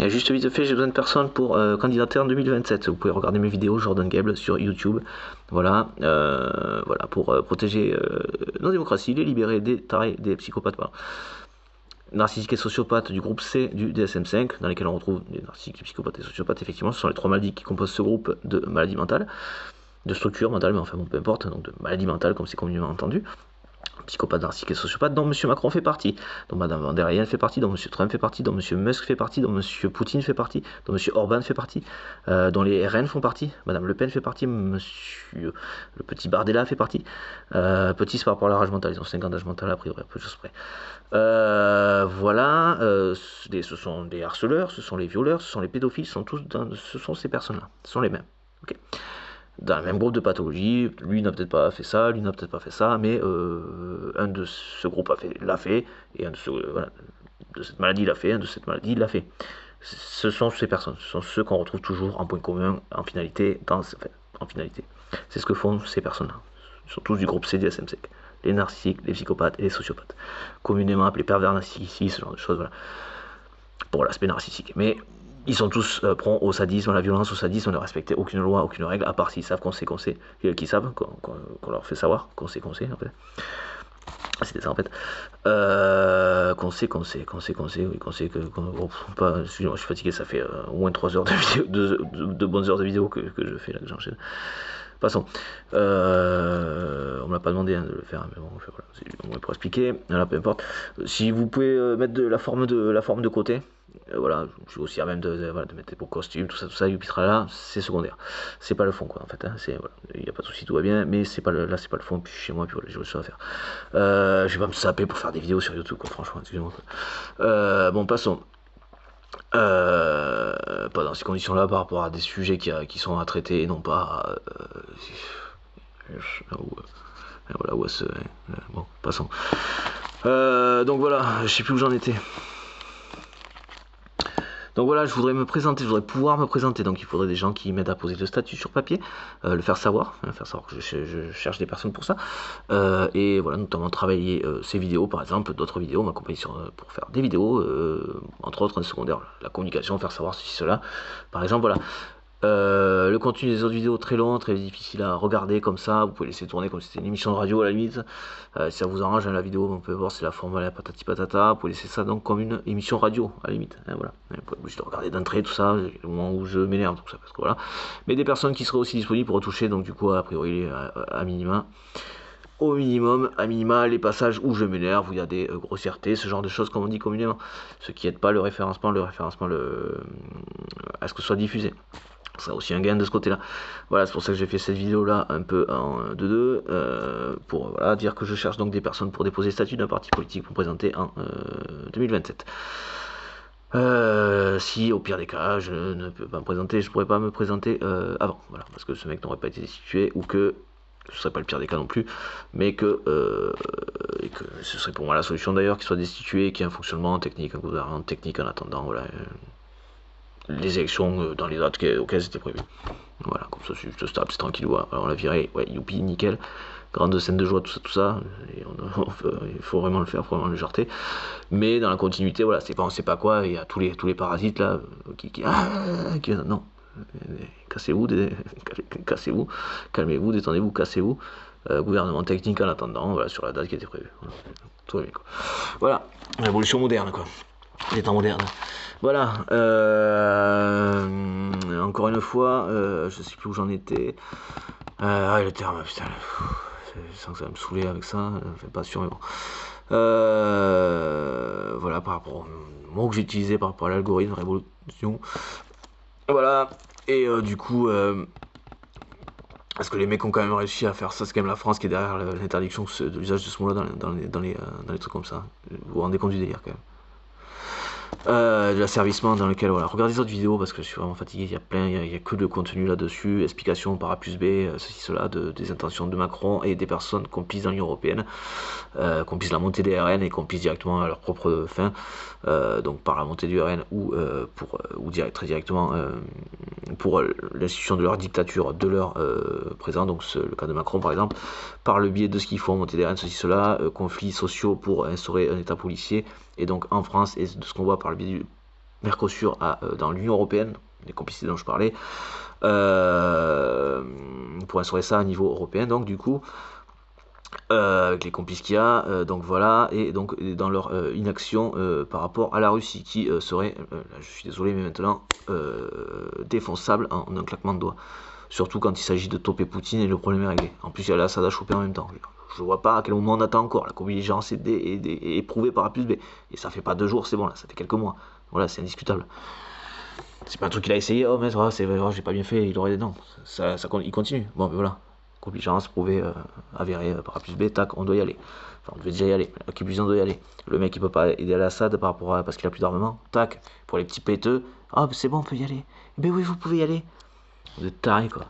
Et juste vite fait, j'ai besoin de personnes pour candidater en 2027. Vous pouvez regarder mes vidéos Jordan Gable sur YouTube. Voilà, voilà pour protéger nos démocraties, les libérer des tarés, des psychopathes. Voilà. Narcissiques et sociopathes du groupe C du DSM-5, dans lesquels on retrouve des narcissiques, des psychopathes et sociopathes. Effectivement, ce sont les 3 maladies qui composent ce groupe de maladies mentales, de structure mentale, mais enfin bon, peu importe, donc de maladies mentales comme c'est communément entendu. Psychopathe, narcissique et sociopathe, dont M. Macron fait partie, dont Mme van der Leyen fait partie, dont M. Trump fait partie, dont M. Musk fait partie, dont M. Poutine fait partie, dont M. Orban fait partie, dont les RN font partie, Mme Le Pen fait partie, M. le petit Bardella fait partie. Petit, c'est par rapport à la rage mentale, ils ont 5 ans d'âge mental, a priori, à peu de choses près. Voilà, ce sont des harceleurs, ce sont les violeurs, ce sont les pédophiles, ce sont ces personnes-là, ce sont les mêmes. Okay. Dans le même groupe de pathologie, lui n'a peut-être pas fait ça, lui n'a peut-être pas fait ça, mais un de ce groupe l'a fait, et un de cette maladie l'a fait, un de cette maladie l'a fait. Ce sont ces personnes, ce sont ceux qu'on retrouve toujours en point commun, en finalité, c'est ce que font ces personnes-là. Ils sont tous du groupe CDSM5, les narcissiques, les psychopathes et les sociopathes, communément appelés pervers narcissiques, ce genre de choses, voilà, pour l'aspect narcissique. Mais ils sont tous prompts au sadisme, à la violence, au sadisme, ne respecter aucune loi, aucune règle, à part s'ils savent qu'on sait, qu'ils savent, qu'on leur fait savoir, qu'on sait, en fait. C'était ça en fait. Qu'on sait que. Excusez-moi, je suis fatigué, ça fait au moins 3 heures de vidéo, de bonnes heures de vidéo que je fais là, que j'enchaîne. Passons. On me l'a pas demandé de le faire, mais bon, voilà, c'est au moins pour expliquer. Voilà, peu importe. Si vous pouvez mettre la forme de côté, voilà, je suis aussi à même de mettre des beaux costumes, tout ça, Youpitre là, c'est secondaire. C'est pas le fond, quoi, en fait. Hein, voilà, il n'y a pas de souci, tout va bien, mais c'est pas là, c'est pas le fond. Puis chez moi, puis voilà, j'ai autre chose à faire. Je vais pas me saper pour faire des vidéos sur YouTube, quoi, franchement, excusez-moi. Bon, passons. Pas dans ces conditions-là par rapport à des sujets qui sont à traiter et non pas voilà, bon, passons. Donc voilà, je sais plus où j'en étais. Donc voilà, je voudrais pouvoir me présenter, donc il faudrait des gens qui m'aident à poser le statut sur papier, le faire savoir que je cherche des personnes pour ça, et voilà, notamment travailler ces vidéos, par exemple, d'autres vidéos, m'accompagner pour faire des vidéos, entre autres en secondaire, la communication, faire savoir ceci, cela, par exemple, voilà. Le contenu des autres vidéos très long, très difficile à regarder comme ça, vous pouvez laisser tourner comme si c'était une émission de radio à la limite, si ça vous arrange la vidéo, on peut voir c'est la forme, la patati patata, vous pouvez laisser ça donc comme une émission radio à la limite, hein, voilà, vous pouvez juste regarder d'entrée tout ça, le moment où je m'énerve, tout ça, parce que voilà, mais des personnes qui seraient aussi disponibles pour retoucher, donc du coup a priori au minima, les passages où je m'énerve, où il y a des grossièretés, ce genre de choses comme on dit communément, ce qui n'aide pas le référencement à ce que ce soit diffusé. Ça a aussi un gain de ce côté là. Voilà, c'est pour ça que j'ai fait cette vidéo là un peu en 2-2 pour voilà, dire que je cherche donc des personnes pour déposer le statut d'un parti politique pour présenter en 2027. Si au pire des cas je ne peux pas me présenter, je pourrais pas me présenter avant, voilà, parce que ce mec n'aurait pas été destitué, ou que ce serait pas le pire des cas non plus, mais que ce serait pour moi la solution d'ailleurs, qu'il soit destitué, qu'il y ait un fonctionnement technique, un gouvernement technique en attendant, voilà, les élections dans les dates auxquelles c'était prévu. Voilà, comme ça c'est juste stable, c'est tranquille, voilà, on l'a viré, ouais, youpi, nickel, grande scène de joie, tout ça, et il faut vraiment le faire, il faut vraiment le jarter, mais dans la continuité, voilà, c'est pas on sait pas quoi, il y a tous les parasites là, non, cassez-vous, calmez-vous, détendez-vous, cassez-vous, gouvernement technique en attendant, voilà, sur la date qui était prévue, voilà, tout va bien, quoi. Voilà, révolution moderne, quoi, les temps modernes. Voilà, encore une fois, je sais plus où j'en étais. Le terme, putain, je sens que ça va me saouler avec ça, pas sûr, mais bon. Voilà, par rapport au mot que j'ai utilisé, par rapport à l'algorithme, révolution. Voilà, et du coup, parce que les mecs ont quand même réussi à faire ça, c'est quand même la France qui est derrière l'interdiction de l'usage de ce mot-là dans les trucs comme ça. Vous vous rendez compte du délire quand même. De l'asservissement dans lequel, voilà, regardez les autres vidéos parce que je suis vraiment fatigué, il y a que de contenu là-dessus, explications par A plus B, ceci, cela, des intentions de Macron et des personnes complices dans l'Union Européenne, complices de la montée des RN et complices directement à leur propre fin, donc par la montée du RN ou très directement pour l'institution de leur dictature, de leur présent, donc le cas de Macron par exemple, par le biais de ce qu'ils font, montée des RN, ceci, cela, conflits sociaux pour instaurer un état policier. Et donc en France, et de ce qu'on voit par le biais Mercosur dans l'Union Européenne, les complicités dont je parlais, pour instaurer ça à niveau européen, donc du coup, avec les complices qu'il y a, donc voilà, et donc dans leur inaction par rapport à la Russie, qui serait, là, je suis désolé, mais maintenant, défonçable en un claquement de doigts. Surtout quand il s'agit de toper Poutine et le problème est réglé. En plus, il y a l'Assad à choper en même temps. Je vois pas à quel moment on attend encore. La convergence est éprouvée par A plus B. Et ça fait pas 2 jours, c'est bon, là, ça fait quelques mois. Voilà, c'est indiscutable. C'est pas un truc qu'il a essayé, oh mais j'ai pas bien fait, il aurait. Non, il continue. Bon, mais voilà. Convergence prouvée, avérée par A plus B, tac, on doit y aller. Enfin, on devait déjà y aller. Qui plus on doit y aller. Le mec, il peut pas aider à l'Assad par rapport à, parce qu'il a plus d'armement. Tac, pour les petits péteux. Ah, c'est bon, on peut y aller. Ben oui, vous pouvez y aller. Vous êtes tarés, quoi.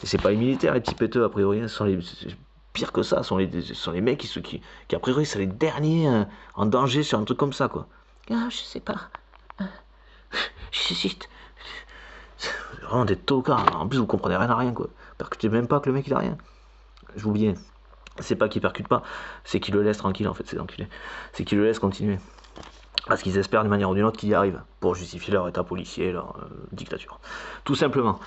Et c'est pas les militaires, les petits péteux, a priori, ce sont les. Pire que ça, ce sont les mecs qui a priori, c'est les derniers en danger sur un truc comme ça, quoi. Ah, je sais pas. C'est vraiment des tocards. En plus, vous comprenez rien à rien, quoi. Percutez même pas que le mec il a rien. Je vous dis, c'est pas qu'il percute pas, c'est qu'il le laisse tranquille, en fait, c'est l'enculé. C'est qu'il le laisse continuer. Parce qu'ils espèrent d'une manière ou d'une autre qu'il y arrive pour justifier leur état policier, leur dictature. Tout simplement.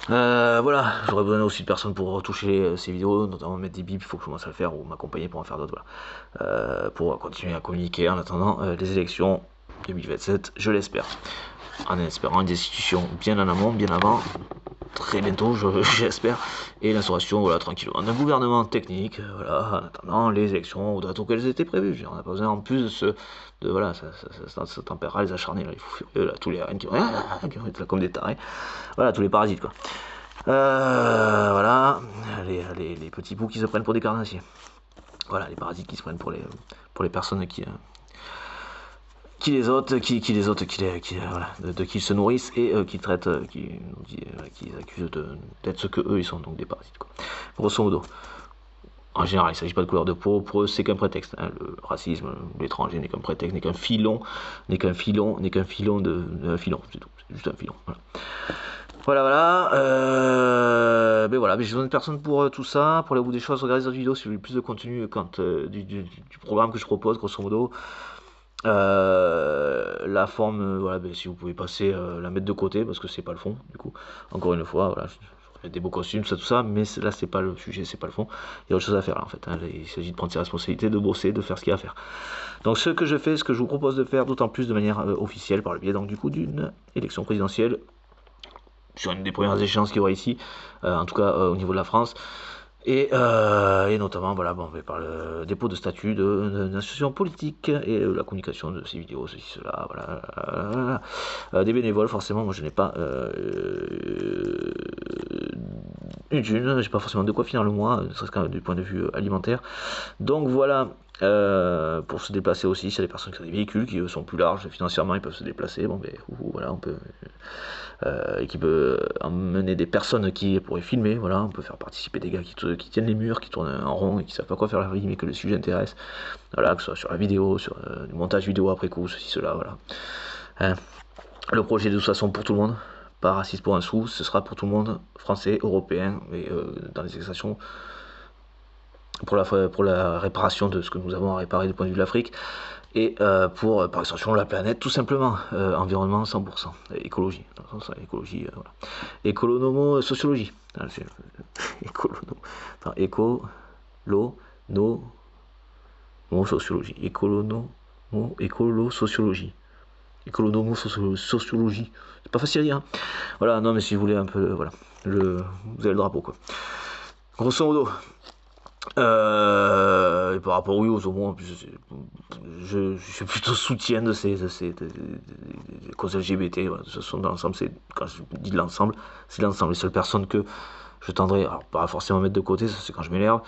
Voilà, j'aurais besoin aussi de personnes pour retoucher ces vidéos, notamment mettre des bips, il faut que je commence à le faire, ou m'accompagner pour en faire d'autres, voilà. Pour continuer à communiquer en attendant les élections 2027, je l'espère. En espérant une destitution bien en amont, bien avant, très bientôt, j'espère, et l'instauration, voilà, tranquillement, d'un gouvernement technique, voilà, en attendant les élections aux dates auxquelles elles étaient prévues. On n'a pas besoin en plus voilà, ça tempérera les acharnés, là, il faut furieux, là, tous les reines qui vont être là comme des tarés, voilà, tous les parasites, quoi. Voilà, les petits bouts qui se prennent pour des carnassiers. Voilà, les parasites qui se prennent pour les personnes qui les autres, voilà, de qui ils se nourrissent et qui traitent, qui accusent d'être ce que eux ils sont, donc des parasites, quoi. Grosso modo. En général, il ne s'agit pas de couleur de peau, pour eux c'est qu'un prétexte. Hein. Le racisme, l'étranger n'est qu'un prétexte, n'est qu'un filon, n'est qu'un filon de filon, c'est tout, c'est juste un filon. Voilà. Ben voilà, j'ai besoin de personnes pour tout ça. Pour aller au bout des choses, regardez cette vidéo si vous voulez plus de contenu du programme que je propose, grosso modo. La forme, voilà, ben, si vous pouvez passer la mettre de côté parce que c'est pas le fond, du coup. Encore une fois, voilà. Des beaux costumes, tout ça, mais là c'est pas le sujet, c'est pas le fond. Il y a autre chose à faire là en fait. Hein. Il s'agit de prendre ses responsabilités, de bosser, de faire ce qu'il y a à faire. Donc ce que je fais, ce que je vous propose de faire, d'autant plus de manière officielle, par le biais donc du coup d'une élection présidentielle sur une des premières échéances qu'il y aura ici, en tout cas au niveau de la France. Et notamment voilà, bon, par le dépôt de statut d'une association politique et la communication de ces vidéos, ceci, cela, voilà. Des bénévoles, forcément, moi je n'ai pas une thune, j'ai pas forcément de quoi finir le mois, ne serait-ce que du point de vue alimentaire. Donc voilà, pour se déplacer aussi, s'il y a des personnes qui ont des véhicules qui sont plus larges financièrement, ils peuvent se déplacer, bon ben voilà, on peut et qui peut emmener des personnes qui pourraient filmer, voilà, on peut faire participer des gars qui tiennent les murs, qui tournent en rond et qui savent pas quoi faire la vie mais que le sujet intéresse, voilà, que ce soit sur la vidéo, sur du montage vidéo après coup, ceci, cela, voilà. Hein. Le projet de toute façon pour tout le monde, pas raciste pour un sou, ce sera pour tout le monde, français, européen, et dans les extractions pour la réparation de ce que nous avons à réparer du point de vue de l'Afrique, et pour, par extension, la planète, tout simplement. Environnement 100%, écologie, écologie, voilà. Écolonomo-sociologie. Écolo-no-mo-sociologie. Écolo-sociologie. Écolonomo-sociologie. C'est pas facile à dire. Hein. Voilà, non, mais si vous voulez un peu, voilà, vous avez le drapeau, quoi. Grosso modo. Et par rapport aux homos, en plus, je suis plutôt soutien de ces causes LGBT. Voilà, de toute façon, dans l'ensemble, quand je dis de l'ensemble, c'est l'ensemble. Les seules personnes que je tendrais, alors pas forcément mettre de côté, ça c'est quand je m'énerve,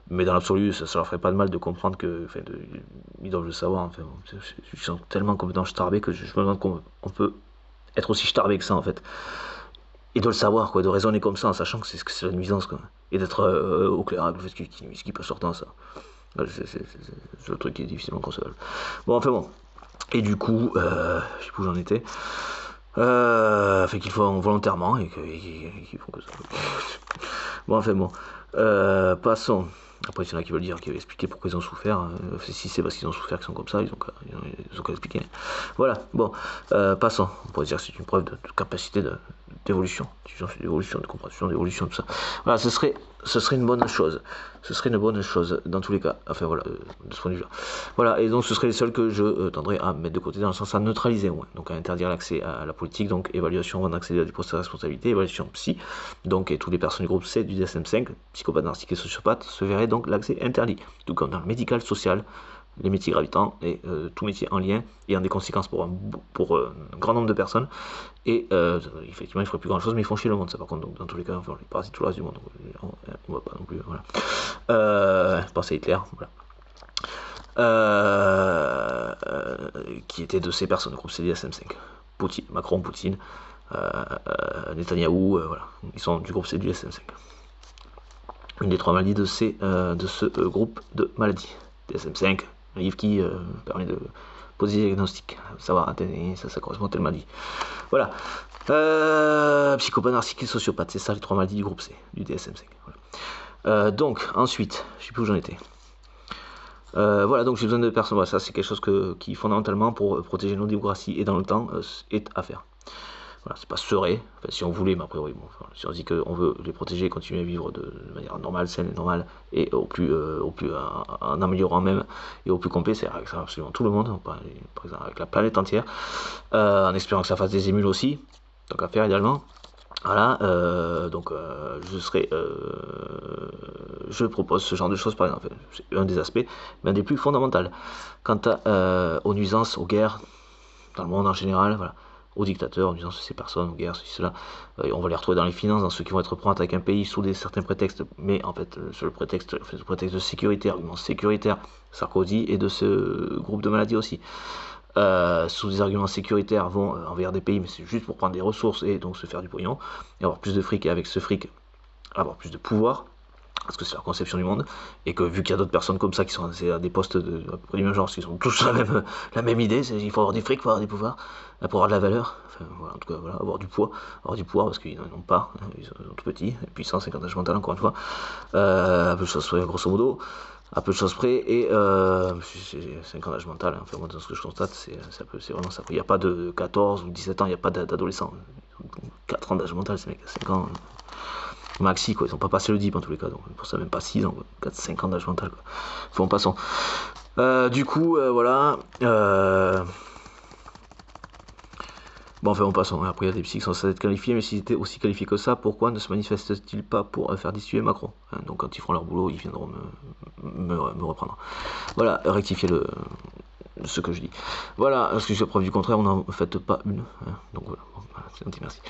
mais dans l'absolu, ça leur ferait pas de mal de comprendre que, enfin, ils doivent le savoir. Enfin, ils sont tellement complètement starbés que je me demande comment on peut être aussi starbé que ça, en fait. Et de le savoir, quoi, de raisonner comme ça en sachant que c'est la nuisance, quoi. Et d'être au clair avec le fait qu'il peut sortir dans ça. C'est le truc qui est difficilement concevable. Bon, enfin bon. Et du coup, je sais plus où j'en étais. Fait qu'il faut volontairement et qu'il faut que ça. Bon, enfin bon. Passons. Après, il y en a qui veulent dire, qui veulent expliquer pourquoi ils ont souffert. Si c'est parce qu'ils ont souffert qu'ils sont comme ça, ils ont qu'à expliquer. Voilà, bon, passons. On pourrait dire que c'est une preuve de capacité d'évolution, d'évolution, de compréhension, d'évolution, tout ça. Voilà, ce serait une bonne chose. Ce serait une bonne chose dans tous les cas. Enfin voilà, de ce point de vue-là. Voilà, et donc ce serait les seuls que je tendrais à mettre de côté dans le sens à neutraliser, ouais. Donc à interdire l'accès à la politique, donc évaluation avant d'accéder à des postes de responsabilité, évaluation psy, donc et tous les personnes du groupe C du DSM-5, psychopathe, narcissique et sociopathe, se verraient donc l'accès interdit. Tout comme dans le médical, social, les métiers gravitants et tout métier en lien et en des conséquences pour un grand nombre de personnes. Et effectivement, ils feraient plus grand chose, mais ils font chier le monde, ça par contre. Donc, dans tous les cas, enfin, les parasites tout le reste du monde. Donc, on va pas non plus. Voilà. Pensez à Hitler, voilà. Qui était de ces personnes, le groupe CDSM5. Poutine, Macron, Poutine, Netanyahou, voilà. Ils sont du groupe CDSM5. Une des 3 maladies de ce groupe de maladies. DSM5, un livre qui permet de poser des diagnostics, savoir ça correspond à telle maladie. Voilà. Psychopathe, narcissique et sociopathe, c'est ça les 3 maladies du groupe C, du DSM5. Voilà. Donc, ensuite, je sais plus où j'en étais. Voilà, donc j'ai besoin de personnes. Voilà, ça c'est quelque chose qui fondamentalement pour protéger nos démocraties et dans le temps est à faire. Voilà, c'est pas serait, enfin, si on voulait, mais après oui, bon, enfin, si on dit qu'on veut les protéger et continuer à vivre de manière normale, saine et normale, et au plus en améliorant même, et au plus complet, c'est avec absolument tout le monde, par exemple avec la planète entière, en espérant que ça fasse des émules aussi, donc à faire idéalement. Voilà, je propose ce genre de choses par exemple, c'est un des aspects, mais un des plus fondamentaux. Quant aux nuisances, aux guerres, dans le monde en général, voilà, aux dictateurs, en disant ces personnes, aux guerres, ceci, cela. On va les retrouver dans les finances, dans ceux qui vont être prêts avec un pays sous certains prétextes, mais en fait, sur le prétexte de sécurité, argument sécuritaire, Sarkozy et de ce groupe de maladies aussi. Sous des arguments sécuritaires vont envers des pays, mais c'est juste pour prendre des ressources et donc se faire du pognon, et avoir plus de fric, et avec ce fric, avoir plus de pouvoir, parce que c'est leur conception du monde, et que vu qu'il y a d'autres personnes comme ça qui sont à des postes à peu près du même genre, qui ont tous la même idée, c'est il faut avoir du fric, il faut avoir des pouvoirs, pour avoir de la valeur, enfin, voilà, en tout cas, voilà, avoir du poids, parce qu'ils n'en ont pas, ils sont tout petits, et puissance et cantage mental, encore une fois, un peu de choses près, grosso modo, à peu de choses près, et c'est un cantage mental, enfin, moi, dans ce que je constate, c'est vraiment ça. Il n'y a pas de 14 ou 17 ans, il n'y a pas d'adolescents, 4 ans d'âge mental, ces mecs, 5 ans. Maxi, quoi, ils ont pas passé le dip en tous les cas, donc pour ça même pas 6 ans, 4-5 ans d'âge mental, quoi. Enfin, passons. Du coup, voilà. Bon, enfin, on passe. Après, il y a des psys qui sont censés être qualifiés, mais s'ils étaient aussi qualifiés que ça, pourquoi ne se manifestent-ils pas pour faire dissuader Macron, hein? Donc, quand ils feront leur boulot, ils viendront me reprendre. Voilà, rectifier ce que je dis. Voilà, parce que j'ai preuve du contraire, on n'en fait pas une. Hein, donc voilà, bon, c'est gentil, merci.